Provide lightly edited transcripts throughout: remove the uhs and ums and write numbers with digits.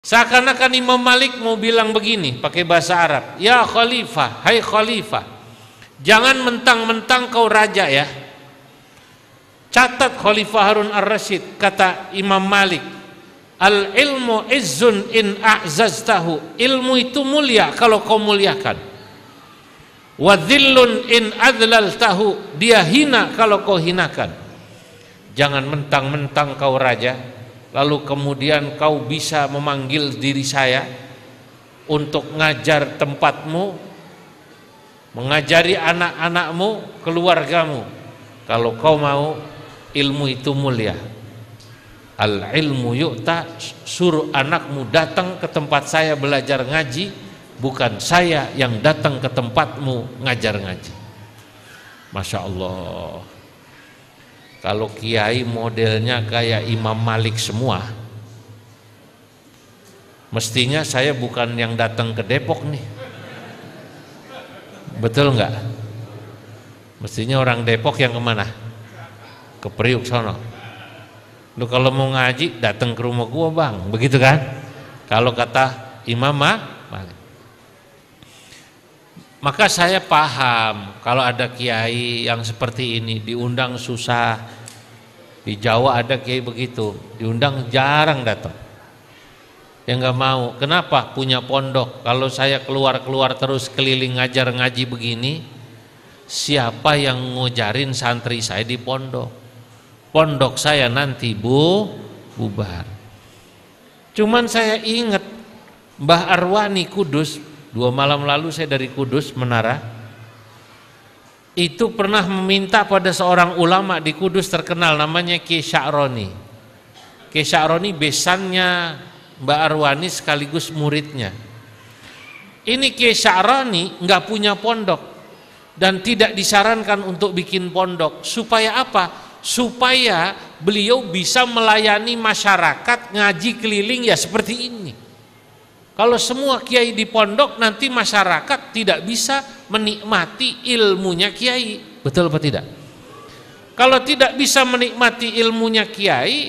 Seakan-akan Imam Malik mau bilang begini pakai bahasa Arab, ya khalifah, hai khalifah, jangan mentang-mentang kau raja ya. Catat Khalifah Harun ar-Rasyid, kata Imam Malik, al ilmu izzun in a'zaztahu, ilmu itu mulia kalau kau muliakan, wa dhillun in adlaltahu, dia hina kalau kau hinakan. Jangan mentang-mentang kau raja lalu kemudian kau bisa memanggil diri saya untuk ngajar tempatmu, mengajari anak-anakmu, keluargamu. Kalau kau mau ilmu itu mulia, al ilmu yu'ta, suruh anakmu datang ke tempat saya belajar ngaji, bukan saya yang datang ke tempatmu ngajar ngaji. Masya Allah. Kalau kiai modelnya kayak Imam Malik semua, mestinya saya bukan yang datang ke Depok nih. Betul nggak? Mestinya orang Depok yang kemana? Ke Priuk sono. Lu kalau mau ngaji datang ke rumah gua bang, begitu kan? Kalau kata Imam Malik. Maka saya paham kalau ada kiai yang seperti ini diundang susah. Di Jawa ada kiai begitu, diundang jarang datang. Yang nggak mau. Kenapa? Punya pondok. Kalau saya keluar-keluar terus keliling ngajar ngaji begini, siapa yang ngojarin santri saya di pondok? Pondok saya nanti bubar. Cuman saya ingat Mbah Arwani Kudus. 2 malam lalu saya dari Kudus Menara, itu pernah meminta pada seorang ulama di Kudus terkenal namanya Kiai Sya'roni. Kiai Sya'roni besannya Mbak Arwani sekaligus muridnya. Ini Kiai Sya'roni nggak punya pondok dan tidak disarankan untuk bikin pondok. Supaya apa? Supaya beliau bisa melayani masyarakat ngaji keliling ya seperti ini. Kalau semua kiai di pondok nanti masyarakat tidak bisa menikmati ilmunya kiai, betul apa tidak? Kalau tidak bisa menikmati ilmunya kiai,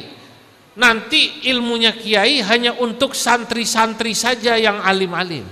nanti ilmunya kiai hanya untuk santri-santri saja yang alim-alim.